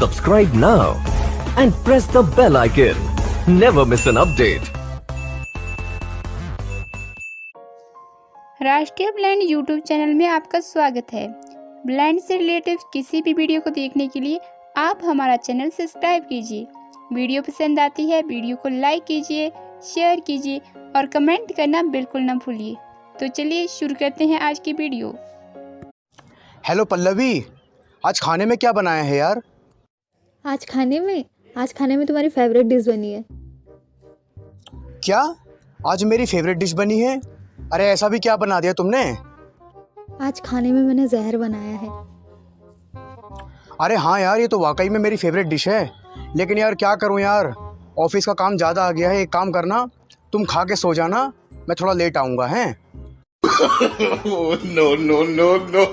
Subscribe now and press the bell icon. Never miss an update. राष्ट्रीय blind YouTube channel में आपका स्वागत है। ब्लाइंड से रिलेटेड किसी भी वीडियो को देखने के लिए आप हमारा चैनल सब्सक्राइब कीजिए। वीडियो पसंद आती है वीडियो को लाइक कीजिए, शेयर कीजिए और कमेंट करना बिल्कुल न भूलिए। तो चलिए शुरू करते हैं आज की वीडियो। हेलो पल्लवी, आज खाने में क्या बनाया है यार? आज खाने में तुम्हारी फेवरेट डिश बनी है। क्या आज मेरी फेवरेट डिश बनी है? अरे ऐसा भी क्या बना दिया तुमने? आज खाने में मैंने जहर बनाया है। अरे हाँ यार, ये तो वाकई में मेरी फेवरेट डिश है। लेकिन यार क्या करूँ यार, ऑफिस का काम ज़्यादा आ गया है। एक काम करना, तुम खा के सो जाना, मैं थोड़ा लेट आऊँगा। हैं no, no, no, no.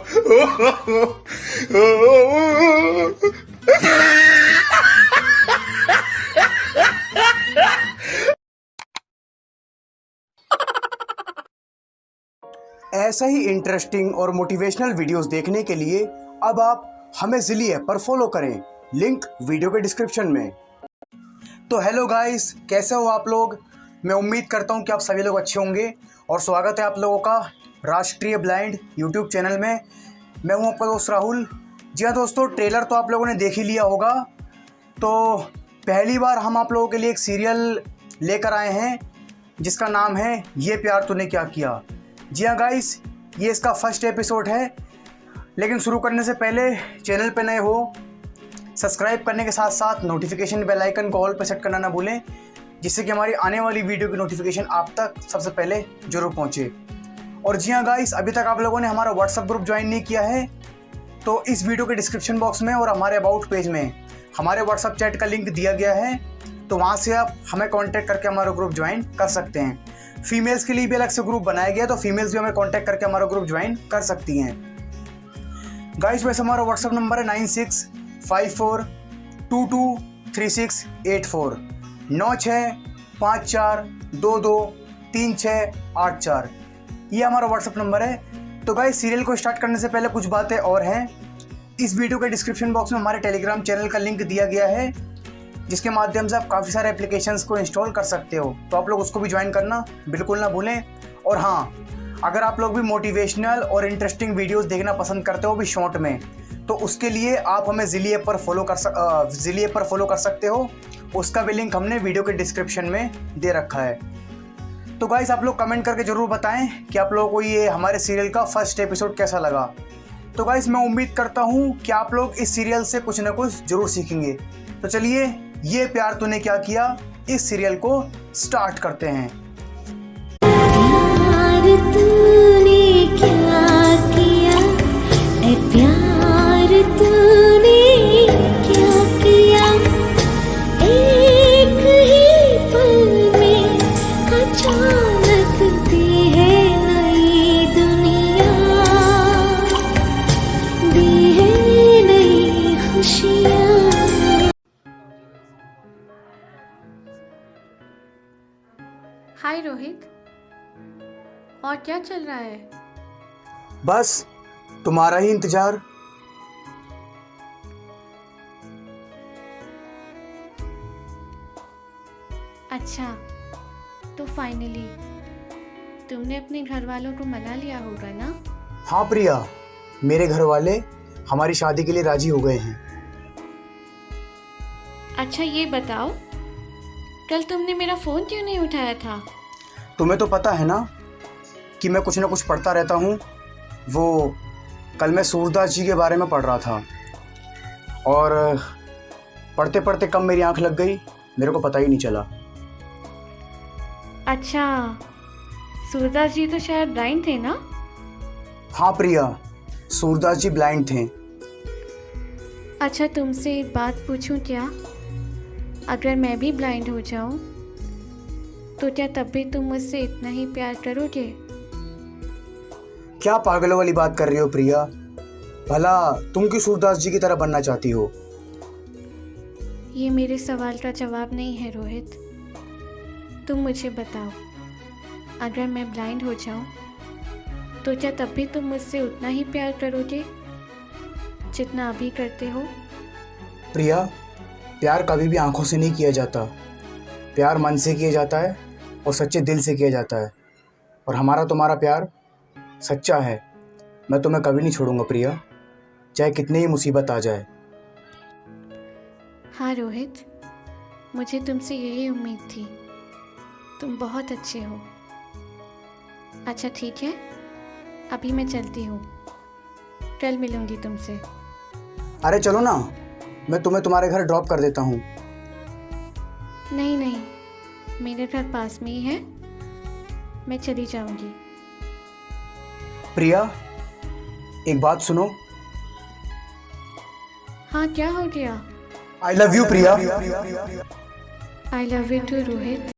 ऐसा ही इंटरेस्टिंग और मोटिवेशनल वीडियोस देखने के लिए अब आप हमें ज़िली ऐप पर फॉलो करें, लिंक वीडियो के डिस्क्रिप्शन में। तो हेलो गाइस, कैसे हो आप लोग? मैं उम्मीद करता हूं कि आप सभी लोग अच्छे होंगे और स्वागत है आप लोगों का राष्ट्रीय ब्लाइंड यूट्यूब चैनल में। मैं हूं आपका दोस्त राहुल। जी हाँ दोस्तों, ट्रेलर तो आप लोगों ने देख ही लिया होगा। तो पहली बार हम आप लोगों के लिए एक सीरियल लेकर आए हैं जिसका नाम है ये प्यार तूने क्या किया। जी हाँ गाइस, ये इसका फर्स्ट एपिसोड है। लेकिन शुरू करने से पहले चैनल पे नए हो, सब्सक्राइब करने के साथ साथ नोटिफिकेशन बेल आइकन को ऑल पे सेट करना ना भूलें, जिससे कि हमारी आने वाली वीडियो की नोटिफिकेशन आप तक सबसे पहले जरूर पहुंचे। और जी हाँ गाइस, अभी तक आप लोगों ने हमारा व्हाट्सएप ग्रुप ज्वाइन नहीं किया है तो इस वीडियो के डिस्क्रिप्शन बॉक्स में और हमारे अबाउट पेज में हमारे व्हाट्सएप चैट का लिंक दिया गया है। तो वहाँ से आप हमें कॉन्टैक्ट करके हमारा ग्रुप ज्वाइन कर सकते हैं। फीमेल्स के लिए भी अलग से ग्रुप बनाया गया, तो फीमेल्स भी हमें कॉन्टैक्ट करके हमारा ग्रुप ज्वाइन कर सकती हैं। गाइस वैसे हमारा व्हाट्सएप नंबर है 9654223684 9654223684। ये हमारा व्हाट्सएप नंबर है। तो गाइस सीरियल को स्टार्ट करने से पहले कुछ बातें और हैं। इस वीडियो के डिस्क्रिप्शन बॉक्स में हमारे टेलीग्राम चैनल का लिंक दिया गया है, जिसके माध्यम से आप काफ़ी सारे एप्लीकेशंस को इंस्टॉल कर सकते हो। तो आप लोग उसको भी ज्वाइन करना बिल्कुल ना भूलें। और हाँ, अगर आप लोग भी मोटिवेशनल और इंटरेस्टिंग वीडियोस देखना पसंद करते हो भी शॉर्ट में, तो उसके लिए आप हमें ज़िली ऐप पर फॉलो कर सकते हो। उसका भी लिंक हमने वीडियो के डिस्क्रिप्शन में दे रखा है। तो गाइस आप लोग कमेंट करके ज़रूर बताएं कि आप लोगों को ये हमारे सीरियल का फर्स्ट एपिसोड कैसा लगा। तो गाइस मैं उम्मीद करता हूँ कि आप लोग इस सीरियल से कुछ ना कुछ ज़रूर सीखेंगे। तो चलिए ये प्यार तूने क्या किया, इस सीरियल को स्टार्ट करते हैं। प्यार तूने क्या किया, ऐ प्यार तूने क्या किया, एक ही पल में अचानक दी है नई दुनिया, दी है नई खुशियाँ। हाय रोहित, और क्या चल रहा है? बस तुम्हारा ही इंतजार। अच्छा, तो फाइनली तुमने अपने घर वालों को मना लिया होगा ना? हाँ प्रिया, मेरे घर वाले हमारी शादी के लिए राजी हो गए हैं। अच्छा ये बताओ, कल तुमने मेरा फ़ोन क्यों नहीं उठाया था? तुम्हें तो पता है ना कि मैं कुछ ना कुछ पढ़ता रहता हूँ। वो कल मैं सूरदास जी के बारे में पढ़ रहा था और पढ़ते पढ़ते कब मेरी आंख लग गई मेरे को पता ही नहीं चला। अच्छा, सूरदास जी तो शायद ब्लाइंड थे ना? हाँ प्रिया, सूरदास जी ब्लाइंड थे। अच्छा तुमसे एक बात पूछूं क्या? अगर मैं भी ब्लाइंड हो जाऊं तो क्या तब भी तुम मुझसे इतना ही प्यार करोगे? क्या पागलों वाली बात कर रही हो प्रिया? भला तुम क्यों सूरदास जी की तरह बनना चाहती हो? ये मेरे सवाल का जवाब नहीं है रोहित। तुम मुझे बताओ, अगर मैं ब्लाइंड हो जाऊं तो क्या तब भी तुम मुझसे उतना ही प्यार करोगे जितना अभी करते हो? प्रिया, प्यार कभी भी आंखों से नहीं किया जाता। प्यार मन से किया जाता है और सच्चे दिल से किया जाता है। और हमारा तुम्हारा प्यार सच्चा है। मैं तुम्हें कभी नहीं छोड़ूंगा प्रिया, चाहे कितनी ही मुसीबत आ जाए। हाँ रोहित, मुझे तुमसे यही उम्मीद थी। तुम बहुत अच्छे हो। अच्छा ठीक है, अभी मैं चलती हूँ, कल मिलूंगी तुमसे। अरे चलो ना, मैं तुम्हें तुम्हारे घर ड्रॉप कर देता हूँ। नहीं नहीं, मेरे घर पास में ही है, मैं चली जाऊंगी। प्रिया, एक बात सुनो। हाँ क्या हो गया? I love you Priya. I love you too Rohit.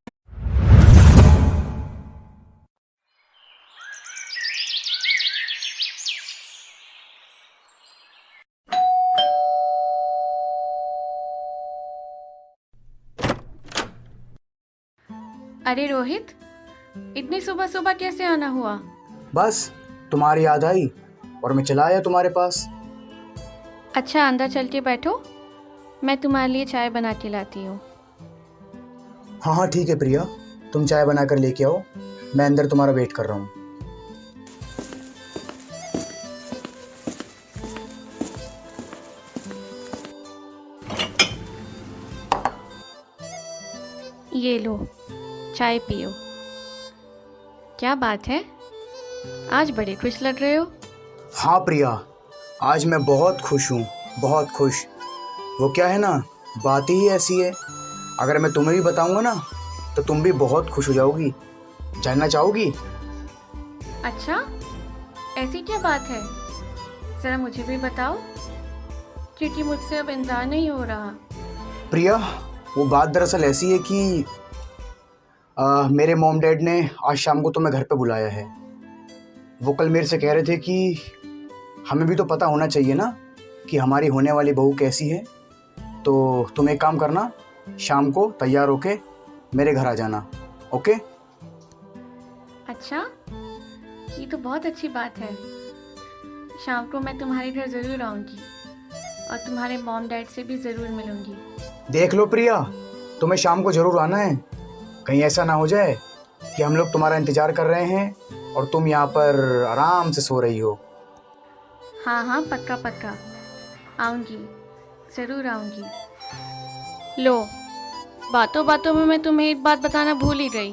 अरे रोहित, इतनी सुबह सुबह कैसे आना हुआ? बस तुम्हारी याद आई और मैं चला आया तुम्हारे पास। अच्छा अंदर चल के बैठो, मैं तुम्हारे लिए चाय बना के लाती हूँ। हाँ हाँ ठीक है प्रिया, तुम चाय बना कर लेके आओ, मैं अंदर तुम्हारा वेट कर रहा हूँ। ये लो, चाय पियो। क्या बात है, आज बड़े खुश लग रहे हो। हाँ प्रिया, आज मैं बहुत खुश हूँ, बहुत खुश। वो क्या है ना, बात ही ऐसी है। अगर मैं तुम्हें भी बताऊंगा ना तो तुम भी बहुत खुश हो जाओगी। जानना चाहोगी? अच्छा, ऐसी क्या बात है, ज़रा मुझे भी बताओ, क्योंकि मुझसे अब इंतज़ार नहीं हो रहा। प्रिया, वो बात दरअसल ऐसी है कि मेरे मॉम डैड ने आज शाम को तुम्हें घर पे बुलाया है। वो कल मेरे से कह रहे थे कि हमें भी तो पता होना चाहिए ना कि हमारी होने वाली बहू कैसी है। तो तुम एक काम करना, शाम को तैयार होके मेरे घर आ जाना, ओके? अच्छा, ये तो बहुत अच्छी बात है। शाम को मैं तुम्हारे घर ज़रूर आऊँगी और तुम्हारे मॉम डैड से भी ज़रूर मिलूँगी। देख लो प्रिया, तुम्हें शाम को ज़रूर आना है। कहीं ऐसा ना हो जाए कि हम लोग तुम्हारा इंतज़ार कर रहे हैं और तुम यहाँ पर आराम से सो रही हो। हाँ हाँ, पक्का पक्का आऊँगी, ज़रूर आऊँगी। लो, बातों बातों में मैं तुम्हें एक बात बताना भूल ही गई।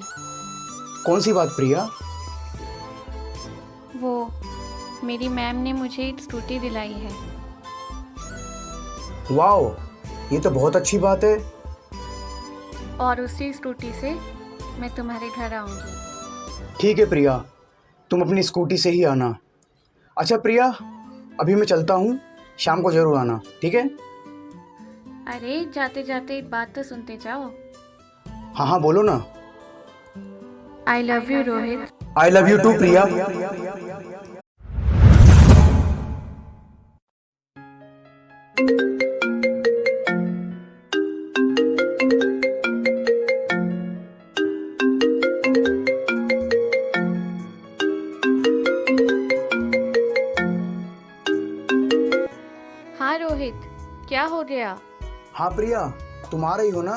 कौन सी बात प्रिया? वो मेरी मैम ने मुझे एक स्कूटी दिलाई है। वाओ, ये तो बहुत अच्छी बात है। और उसी स्कूटी से मैं तुम्हारे घर आऊँगी। ठीक है प्रिया, तुम अपनी स्कूटी से ही आना। अच्छा प्रिया, अभी मैं चलता हूँ, शाम को ज़रूर आना, ठीक है? अरे जाते जाते एक बात तो सुनते जाओ। हाँ हाँ बोलो ना। I love you Rohit. I love you too Priya. हाँ रोहित, क्या हो गया? हाँ प्रिया, तुम आ रही हो ना?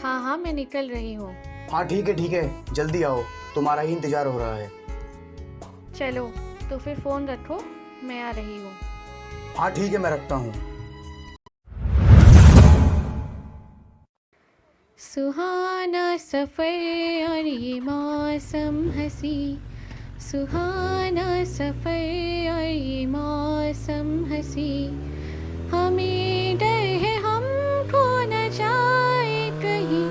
हाँ हाँ, मैं निकल रही हूँ। हाँ ठीक है, जल्दी आओ, तुम्हारा ही इंतज़ार हो रहा है। चलो तो फिर फ़ोन रखो, मैं आ रही हूँ। हाँ ठीक है, मैं रखता हूँ। सुहाना सफ़र और ये मौसम हंसी, सुहाना सफ़र और ये मौसम हंसी, हमें डर है हमको न जाए कहीं,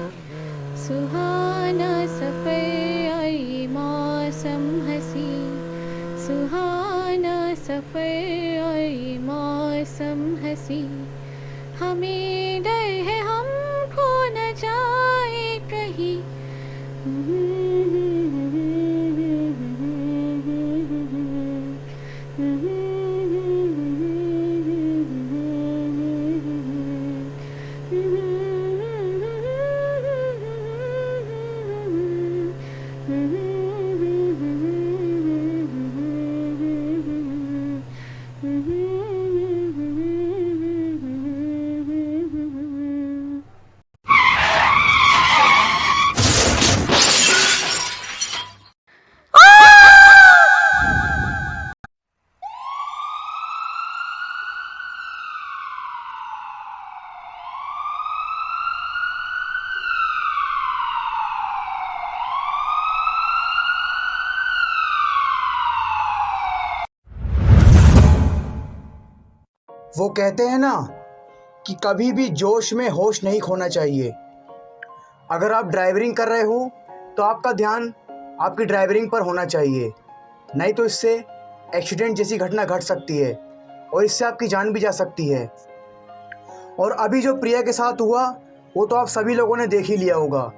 सुहाना सफ़र और ये मौसम हंसी, सुहाना सफ़र और ये मौसम हंसी, हमें डर है हमको न जाए कहीं। वो कहते हैं ना कि कभी भी जोश में होश नहीं खोना चाहिए। अगर आप ड्राइवरिंग कर रहे हो तो आपका ध्यान आपकी ड्राइवरिंग पर होना चाहिए, नहीं तो इससे एक्सीडेंट जैसी घटना घट सकती है और इससे आपकी जान भी जा सकती है। और अभी जो प्रिया के साथ हुआ वो तो आप सभी लोगों ने देख ही लिया होगा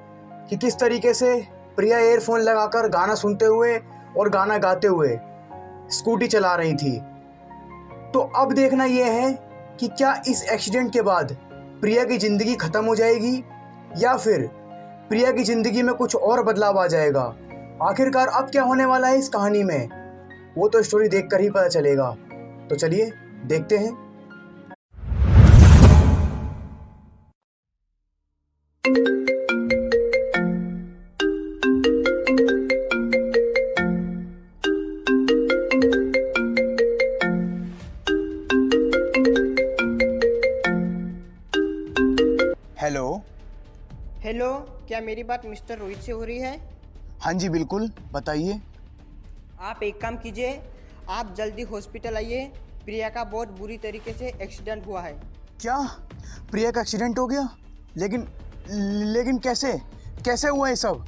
कि किस तरीके से प्रिया एयरफोन लगाकर गाना सुनते हुए और गाना गाते हुए स्कूटी चला रही थी। तो अब देखना यह है कि क्या इस एक्सीडेंट के बाद प्रिया की ज़िंदगी ख़त्म हो जाएगी या फिर प्रिया की ज़िंदगी में कुछ और बदलाव आ जाएगा। आखिरकार अब क्या होने वाला है इस कहानी में, वो तो स्टोरी देखकर ही पता चलेगा। तो चलिए देखते हैं। हेलो। हेलो, क्या मेरी बात मिस्टर रोहित से हो रही है? हाँ जी बिल्कुल, बताइए। आप एक काम कीजिए, आप जल्दी हॉस्पिटल आइए। प्रिया का बहुत बुरी तरीके से एक्सीडेंट हुआ है। क्या प्रिया का एक्सीडेंट हो गया? लेकिन कैसे हुआ ये सब?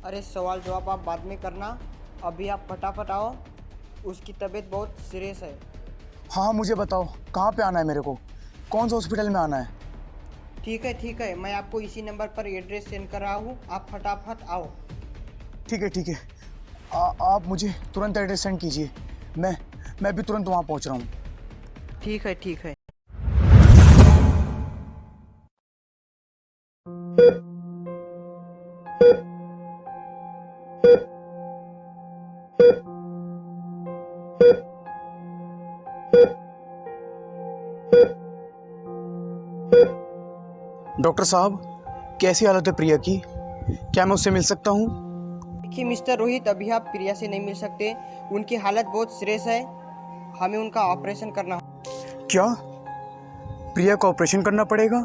अरे सवाल जवाब आप बाद में करना, अभी आप फटाफट आओ, उसकी तबीयत बहुत सीरियस है। हाँ मुझे बताओ, कहाँ पे आना है मेरे को, कौन सा हॉस्पिटल में आना है? ठीक है, मैं आपको इसी नंबर पर एड्रेस सेंड कर रहा हूँ, आप फटाफट आओ। ठीक है। आप मुझे तुरंत एड्रेस सेंड कीजिए, मैं भी तुरंत वहाँ पहुँच रहा हूँ। ठीक है। डॉक्टर साहब, कैसी हालत है प्रिया की? क्या मैं उससे मिल सकता हूँ? देखिए मिस्टर रोहित, अभी आप प्रिया से नहीं मिल सकते, उनकी हालत बहुत सीरियस है, हमें उनका ऑपरेशन करना। क्या प्रिया का ऑपरेशन करना पड़ेगा?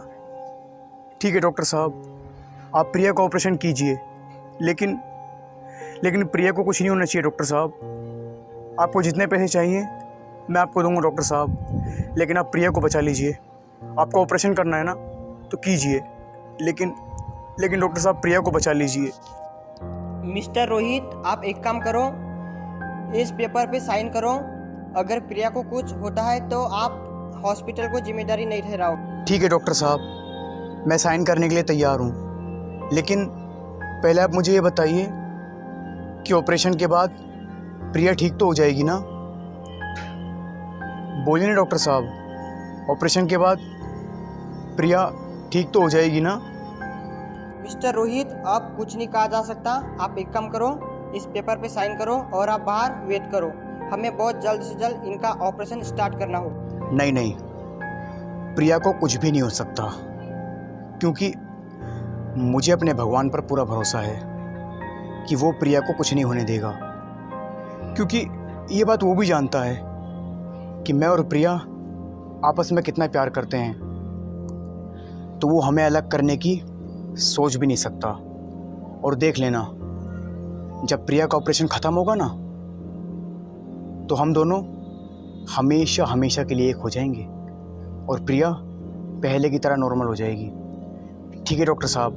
ठीक है डॉक्टर साहब, आप प्रिया का ऑपरेशन कीजिए, लेकिन प्रिया को कुछ नहीं होना चाहिए डॉक्टर साहब। आपको जितने पैसे चाहिए मैं आपको दूंगा डॉक्टर साहब, लेकिन आप प्रिया को बचा लीजिए। आपको ऑपरेशन करना है ना तो कीजिए, लेकिन डॉक्टर साहब प्रिया को बचा लीजिए। मिस्टर रोहित, आप एक काम करो, इस पेपर पे साइन करो। अगर प्रिया को कुछ होता है तो आप हॉस्पिटल को जिम्मेदारी नहीं ठहराओ। ठीक है डॉक्टर साहब, मैं साइन करने के लिए तैयार हूँ, लेकिन पहले आप मुझे ये बताइए कि ऑपरेशन के बाद प्रिया ठीक तो हो जाएगी ना? बोलिए ना डॉक्टर साहब, ऑपरेशन के बाद प्रिया ठीक तो हो जाएगी ना? मिस्टर रोहित, आप कुछ नहीं कहा जा सकता। आप एक काम करो, इस पेपर पे साइन करो और आप बाहर वेट करो। हमें बहुत जल्द से जल्द इनका ऑपरेशन स्टार्ट करना हो। नहीं, प्रिया को कुछ भी नहीं हो सकता, क्योंकि मुझे अपने भगवान पर पूरा भरोसा है कि वो प्रिया को कुछ नहीं होने देगा। क्योंकि ये बात वो भी जानता है कि मैं और प्रिया आपस में कितना प्यार करते हैं, तो वो हमें अलग करने की सोच भी नहीं सकता। और देख लेना, जब प्रिया का ऑपरेशन ख़त्म होगा ना तो हम दोनों हमेशा के लिए एक हो जाएंगे और प्रिया पहले की तरह नॉर्मल हो जाएगी। ठीक है डॉक्टर साहब,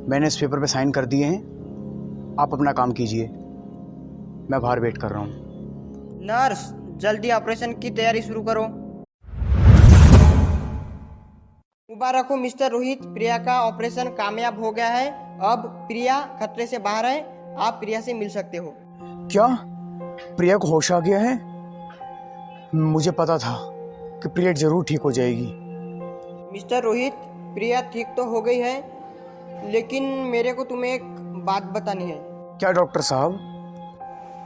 मैंने इस पेपर पे साइन कर दिए हैं, आप अपना काम कीजिए, मैं बाहर वेट कर रहा हूँ। नर्स, जल्दी ऑपरेशन की तैयारी शुरू करो। मुबारक हो मिस्टर रोहित, प्रिया का ऑपरेशन कामयाब हो गया है। अब प्रिया खतरे से बाहर है, आप प्रिया से मिल सकते हो। क्या प्रिया को होश आ गया है? मुझे पता था कि प्रिया जरूर ठीक हो जाएगी। मिस्टर रोहित, प्रिया ठीक तो हो गई है, लेकिन मेरे को तुम्हें एक बात बतानी है। क्या डॉक्टर साहब?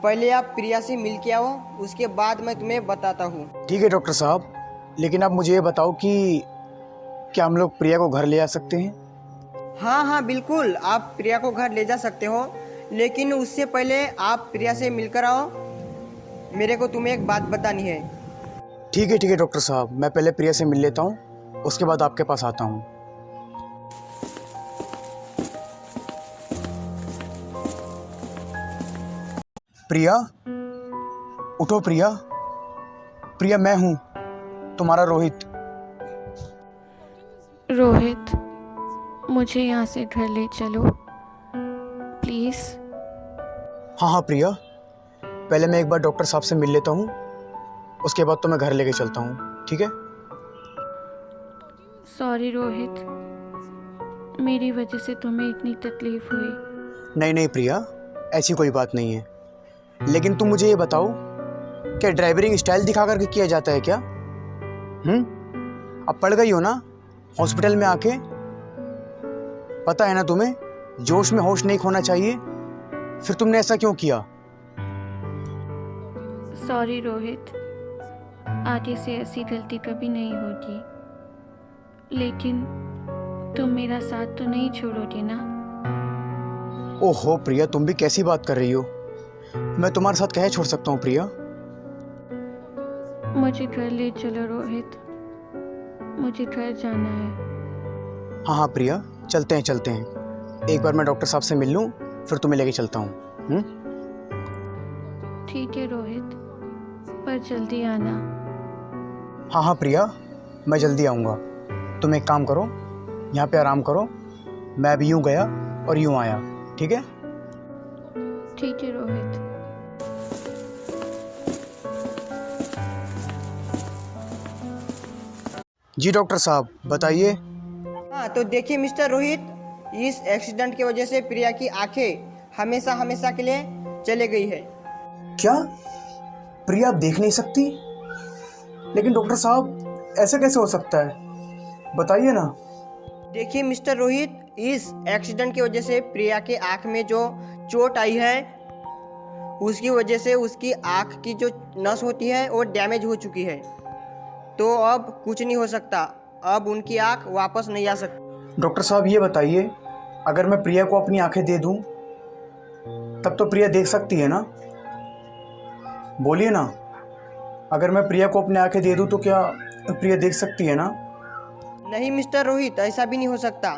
पहले आप प्रिया से मिल के आओ, उसके बाद मैं तुम्हें बताता हूँ। ठीक है डॉक्टर साहब, लेकिन आप मुझे ये बताओ कि क्या हम लोग प्रिया को घर ले जा सकते हैं? हाँ बिल्कुल, आप प्रिया को घर ले जा सकते हो, लेकिन उससे पहले आप प्रिया से मिलकर आओ, मेरे को तुम्हें एक बात बतानी है। ठीक है डॉक्टर साहब, मैं पहले प्रिया से मिल लेता हूँ, उसके बाद आपके पास आता हूँ। प्रिया, उठो प्रिया। प्रिया, मैं हूँ, तुम्हारा रोहित। रोहित, मुझे यहाँ से घर ले चलो प्लीज़। हाँ हाँ प्रिया, पहले मैं एक बार डॉक्टर साहब से मिल लेता हूँ, उसके बाद तो मैं घर लेके चलता हूँ, ठीक है? सॉरी रोहित, मेरी वजह से तुम्हें इतनी तकलीफ हुई। नहीं नहीं प्रिया, ऐसी कोई बात नहीं है। लेकिन तुम मुझे ये बताओ, क्या ड्राइवरिंग स्टाइल दिखा करके किया जाता है क्या? अब पड़ गई हो ना हॉस्पिटल में आके? पता है ना तुम्हें, जोश में होश नहीं खोना चाहिए। फिर तुमने ऐसा क्यों किया? सॉरी रोहित, आगे से ऐसी गलती कभी नहीं होगी। लेकिन तुम मेरा साथ तो नहीं छोड़ोगे ना? ओहो प्रिया, तुम भी कैसी बात कर रही हो? मैं तुम्हारे साथ कैसे छोड़ सकता हूँ प्रिया? मुझे घर ले चलो रोहित, मुझे घर जाना है। हाँ हाँ प्रिया, चलते हैं चलते हैं। एक बार मैं डॉक्टर साहब से मिल लूँ, फिर तुम्हें लेके चलता हूँ। ठीक है रोहित, पर जल्दी आना। हाँ हाँ प्रिया, मैं जल्दी आऊँगा। तुम एक काम करो, यहाँ पे आराम करो, मैं अभी यूँ गया और यूँ आया, ठीक है? ठीक है रोहित। जी डॉक्टर साहब, बताइए। हाँ तो देखिए मिस्टर रोहित, इस एक्सीडेंट की वजह से प्रिया की आंखें हमेशा हमेशा के लिए चले गई है। क्या प्रिया आप देख नहीं सकती? लेकिन डॉक्टर साहब, ऐसा कैसे हो सकता है, बताइए ना। देखिए मिस्टर रोहित, इस एक्सीडेंट की वजह से प्रिया के आंख में जो चोट आई है, उसकी वजह से उसकी आंख की जो नस होती है वो डैमेज हो चुकी है। तो अब कुछ नहीं हो सकता, अब उनकी आंख वापस नहीं आ सकती। डॉक्टर साहब ये बताइए, अगर मैं प्रिया को अपनी आंखें दे दूं, तब तो प्रिया देख सकती है ना? बोलिए ना, अगर मैं प्रिया को अपनी आंखें दे दूं तो क्या प्रिया देख सकती है ना? नहीं मिस्टर रोहित, ऐसा भी नहीं हो सकता।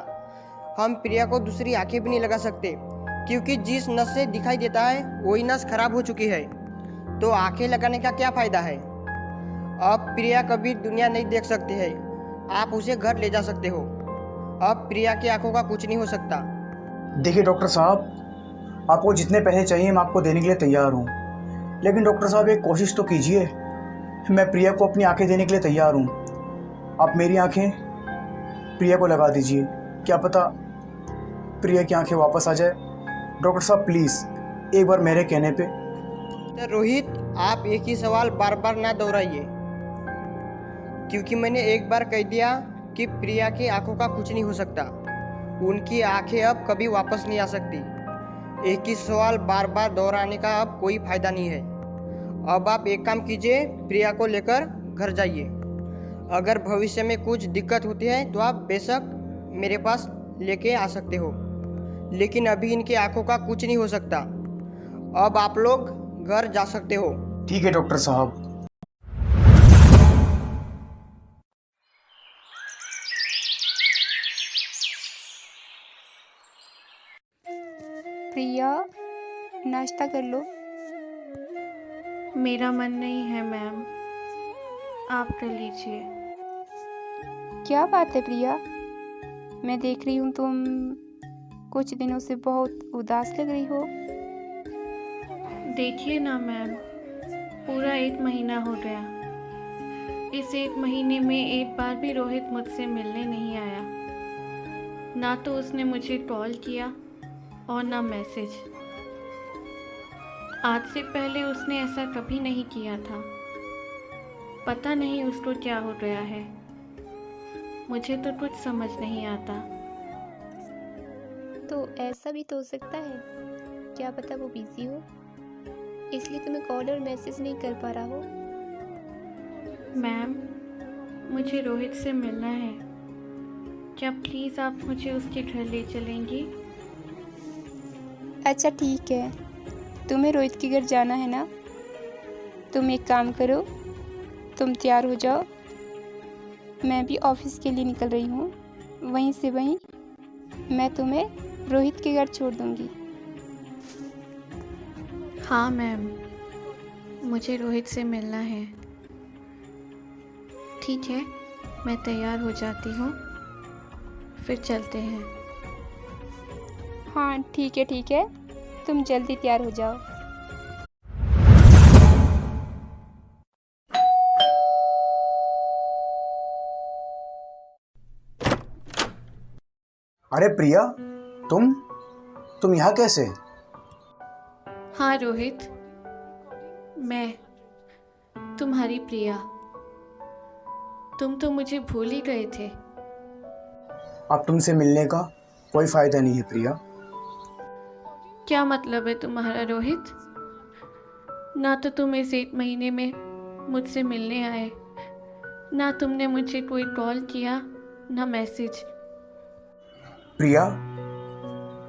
हम प्रिया को दूसरी आंखें भी नहीं लगा सकते, क्योंकि जिस नस से दिखाई देता है वही नस खराब हो चुकी है। तो आंखें लगाने का क्या फ़ायदा है? अब प्रिया कभी दुनिया नहीं देख सकती है, आप उसे घर ले जा सकते हो। अब प्रिया की आंखों का कुछ नहीं हो सकता। देखिए डॉक्टर साहब, आपको जितने पैसे चाहिए मैं आपको देने के लिए तैयार हूँ, लेकिन डॉक्टर साहब एक कोशिश तो कीजिए। मैं प्रिया को अपनी आंखें देने के लिए तैयार हूँ, आप मेरी आंखें प्रिया को लगा दीजिए। क्या पता प्रिया की आंखें वापस आ जाए। डॉक्टर साहब प्लीज़, एक बार मेरे कहने पे। तो रोहित, आप एक ही सवाल बार बार ना दोहराइए, क्योंकि मैंने एक बार कह दिया कि प्रिया की आंखों का कुछ नहीं हो सकता। उनकी आंखें अब कभी वापस नहीं आ सकती। एक ही सवाल बार बार दोहराने का अब कोई फायदा नहीं है। अब आप एक काम कीजिए, प्रिया को लेकर घर जाइए। अगर भविष्य में कुछ दिक्कत होती है तो आप बेशक मेरे पास लेके आ सकते हो, लेकिन अभी इनकी आंखों का कुछ नहीं हो सकता। अब आप लोग घर जा सकते हो। ठीक है डॉक्टर साहब। प्रिया, नाश्ता कर लो। मेरा मन नहीं है मैम, आप कर लीजिए। क्या बात है प्रिया, मैं देख रही हूँ तुम कुछ दिनों से बहुत उदास लग रही हो। देखिए ना मैम, पूरा 1 महीना हो गया। इस 1 महीने में एक बार भी रोहित मुझसे मिलने नहीं आया। ना तो उसने मुझे कॉल किया और ना मैसेज। आज से पहले उसने ऐसा कभी नहीं किया था। पता नहीं उसको क्या हो गया है, मुझे तो कुछ समझ नहीं आता। तो ऐसा भी तो हो सकता है, क्या पता वो बिजी हो, इसलिए तुम्हें कॉल और मैसेज नहीं कर पा रहा हो। मैम, मुझे रोहित से मिलना है, क्या प्लीज़ आप मुझे उसके घर ले चलेंगी? अच्छा ठीक है, तुम्हें रोहित के घर जाना है ना? तुम एक काम करो, तुम तैयार हो जाओ, मैं भी ऑफिस के लिए निकल रही हूँ। वहीं से वहीं मैं तुम्हें रोहित के घर छोड़ दूँगी। हाँ मैम, मुझे रोहित से मिलना है। ठीक है, मैं तैयार हो जाती हूँ, फिर चलते हैं। हाँ ठीक है, तुम जल्दी तैयार हो जाओ। अरे प्रिया, तुम यहाँ कैसे? हाँ रोहित, मैं तुम्हारी प्रिया। तुम तो मुझे भूल ही गए थे। अब तुमसे मिलने का कोई फ़ायदा नहीं है प्रिया। क्या मतलब है तुम्हारा रोहित? ना तो तुम इस 1 महीने में मुझसे मिलने आए, ना तुमने मुझे कोई कॉल किया, ना message. Priya,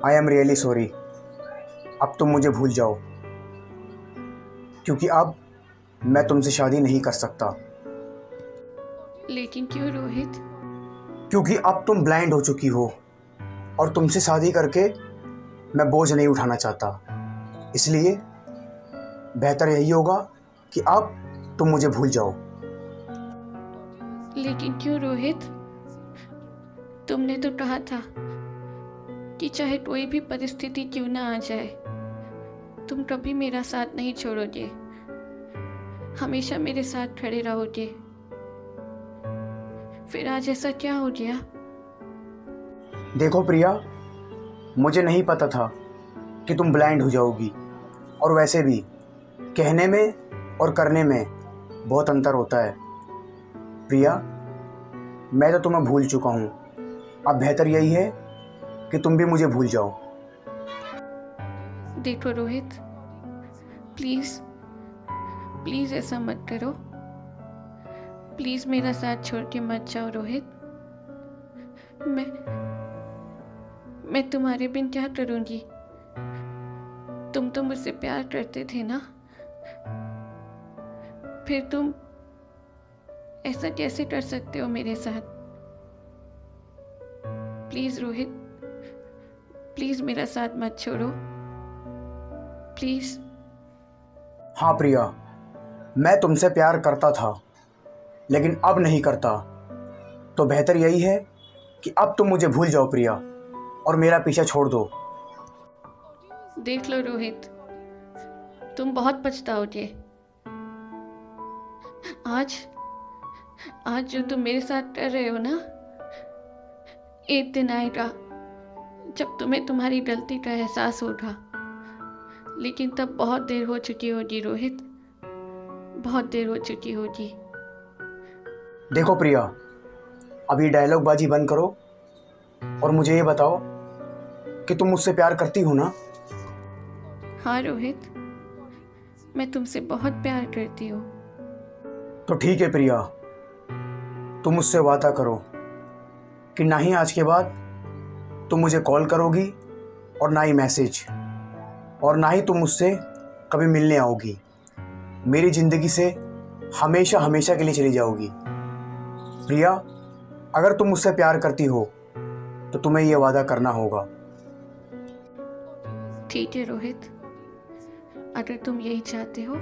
I am really sorry. अब तुम मुझे भूल जाओ, क्योंकि अब मैं तुमसे शादी नहीं कर सकता। लेकिन क्यों रोहित? क्योंकि अब तुम ब्लाइंड हो चुकी हो और तुमसे शादी करके मैं बोझ नहीं उठाना चाहता। इसलिए बेहतर यही होगा कि अब तुम मुझे भूल जाओ। लेकिन क्यों रोहित? तुमने तो कहा था कि चाहे कोई भी परिस्थिति क्यों ना आ जाए, तुम कभी मेरा साथ नहीं छोड़ोगे, हमेशा मेरे साथ खड़े रहोगे। फिर आज ऐसा क्या हो गया? देखो प्रिया, मुझे नहीं पता था कि तुम ब्लाइंड हो जाओगी, और वैसे भी कहने में और करने में बहुत अंतर होता है। प्रिया, मैं तो तुम्हें भूल चुका हूँ। अब बेहतर यही है कि तुम भी मुझे भूल जाओ। देखो रोहित, प्लीज़ प्लीज़ ऐसा मत करो। प्लीज़ मेरा साथ छोड़ के मत जाओ रोहित। मैं तुम्हारे बिन क्या करूँगी? तुम तो मुझसे प्यार करते थे ना, फिर तुम ऐसा कैसे कर सकते हो मेरे साथ? प्लीज़ रोहित, प्लीज़ मेरा साथ मत छोड़ो, प्लीज़। हाँ प्रिया, मैं तुमसे प्यार करता था, लेकिन अब नहीं करता। तो बेहतर यही है कि अब तुम मुझे भूल जाओ प्रिया, और मेरा पीछा छोड़ दो। देख लो रोहित, तुम बहुत पछताओगे। आज जो तुम मेरे साथ कर रहे हो ना, एक दिन आएगा जब तुम्हें तुम्हारी गलती का एहसास होगा, लेकिन तब बहुत देर हो चुकी होगी रोहित, बहुत देर हो चुकी होगी। देखो प्रिया, अभी डायलॉग बाजी बंद करो और मुझे ये बताओ कि तुम मुझसे प्यार करती हो ना? हाँ रोहित, मैं तुमसे बहुत प्यार करती हूँ। तो ठीक है प्रिया, तुम मुझसे वादा करो कि ना ही आज के बाद तुम मुझे कॉल करोगी, और ना ही मैसेज, और ना ही तुम मुझसे कभी मिलने आओगी। मेरी ज़िंदगी से हमेशा हमेशा के लिए चली जाओगी। प्रिया, अगर तुम मुझसे प्यार करती हो तो तुम्हें ये वादा करना होगा। ठीक है रोहित, अगर तुम यही चाहते हो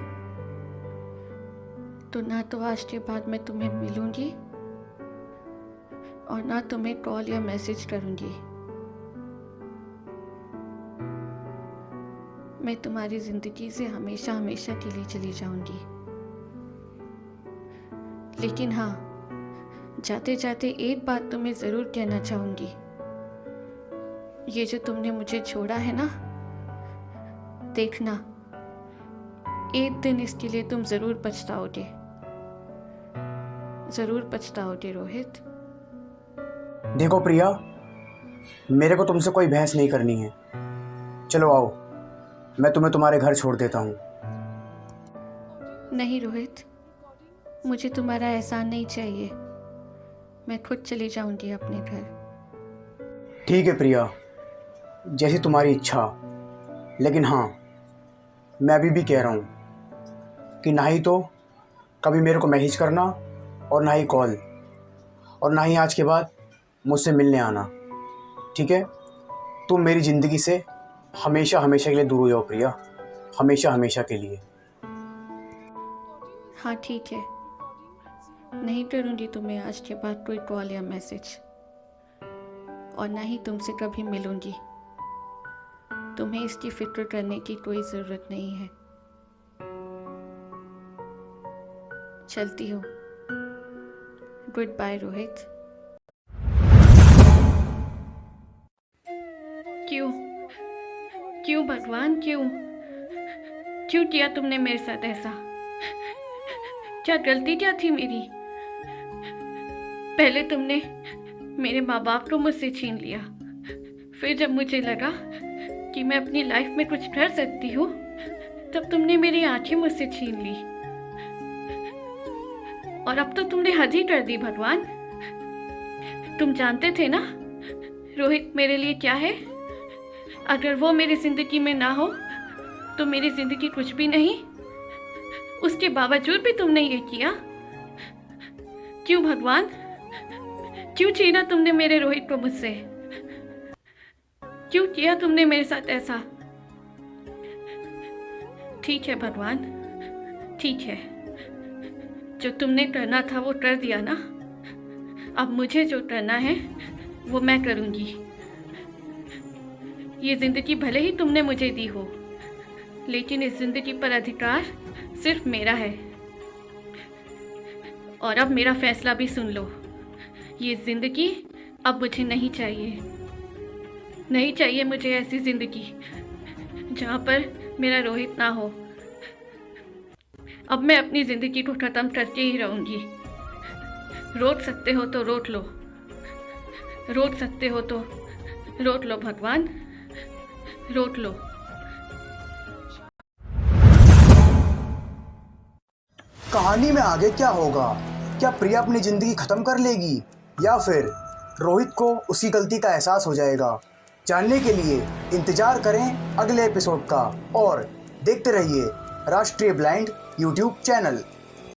तो ना तो आज के बाद मैं तुम्हें मिलूंगी, और ना तुम्हें कॉल या मैसेज करूंगी। मैं तुम्हारी जिंदगी से हमेशा हमेशा के लिए चली जाऊंगी। लेकिन हाँ, जाते जाते एक बात तुम्हें ज़रूर कहना चाहूंगी। ये जो तुमने मुझे छोड़ा है ना, देखना एक दिन इसके लिए तुम ज़रूर पछताओगे, ज़रूर पछताओगे रोहित। देखो प्रिया, मेरे को तुमसे कोई बहस नहीं करनी है। चलो आओ, मैं तुम्हें तुम्हारे घर छोड़ देता हूँ। नहीं रोहित, मुझे तुम्हारा एहसान नहीं चाहिए, मैं खुद चली जाऊंगी अपने घर। ठीक है प्रिया, जैसी तुम्हारी इच्छा। लेकिन हाँ, मैं अभी भी कह रहा हूँ कि ना ही तो कभी मेरे को मैसेज करना, और ना ही कॉल, और ना ही आज के बाद मुझसे मिलने आना। ठीक है? तुम मेरी ज़िंदगी से हमेशा हमेशा के लिए दूर हो जाओ प्रिया, हमेशा हमेशा के लिए। हाँ ठीक है, नहीं करूँगी तुम्हें आज के बाद कोई कॉल या मैसेज, और ना ही तुमसे कभी मिलूँगी। तुम्हें इसकी फिक्र करने की कोई ज़रूरत नहीं है। चलती हूँ। Good bye Rohit. क्यों भगवान, क्यों किया तुमने मेरे साथ ऐसा? क्या गलती क्या थी मेरी? पहले तुमने मेरे माँ बाप को मुझसे छीन लिया, फिर जब मुझे लगा कि मैं अपनी लाइफ में कुछ कर सकती हूँ, तब तुमने मेरी आंखें मुझसे छीन ली। और अब तो तुमने हद ही कर दी भगवान। तुम जानते थे ना रोहित मेरे लिए क्या है? अगर वो मेरी जिंदगी में ना हो तो मेरी जिंदगी कुछ भी नहीं। उसके बावजूद भी तुमने ये किया। क्यों भगवान? क्यों छीना तुमने मेरे रोहित को मुझसे? क्यों किया तुमने मेरे साथ ऐसा? ठीक है भगवान, ठीक है। जो तुमने करना था वो कर दिया ना। अब मुझे जो करना है वो मैं करूँगी। ये ज़िंदगी भले ही तुमने मुझे दी हो, लेकिन इस ज़िंदगी पर अधिकार सिर्फ मेरा है। और अब मेरा फैसला भी सुन लो। ये ज़िंदगी अब मुझे नहीं चाहिए। नहीं चाहिए मुझे ऐसी ज़िंदगी जहाँ पर मेरा रोहित ना हो। अब मैं अपनी ज़िंदगी को ख़त्म करके ही रहूँगी। रोक सकते हो तो रोक लो, रोक सकते हो तो रोक लो भगवान, रोक लो। कहानी में आगे क्या होगा? क्या प्रिया अपनी जिंदगी खत्म कर लेगी या फिर रोहित को उसकी गलती का एहसास हो जाएगा? जानने के लिए इंतजार करें अगले एपिसोड का और देखते रहिए राष्ट्रीय ब्लाइंड यूट्यूब चैनल।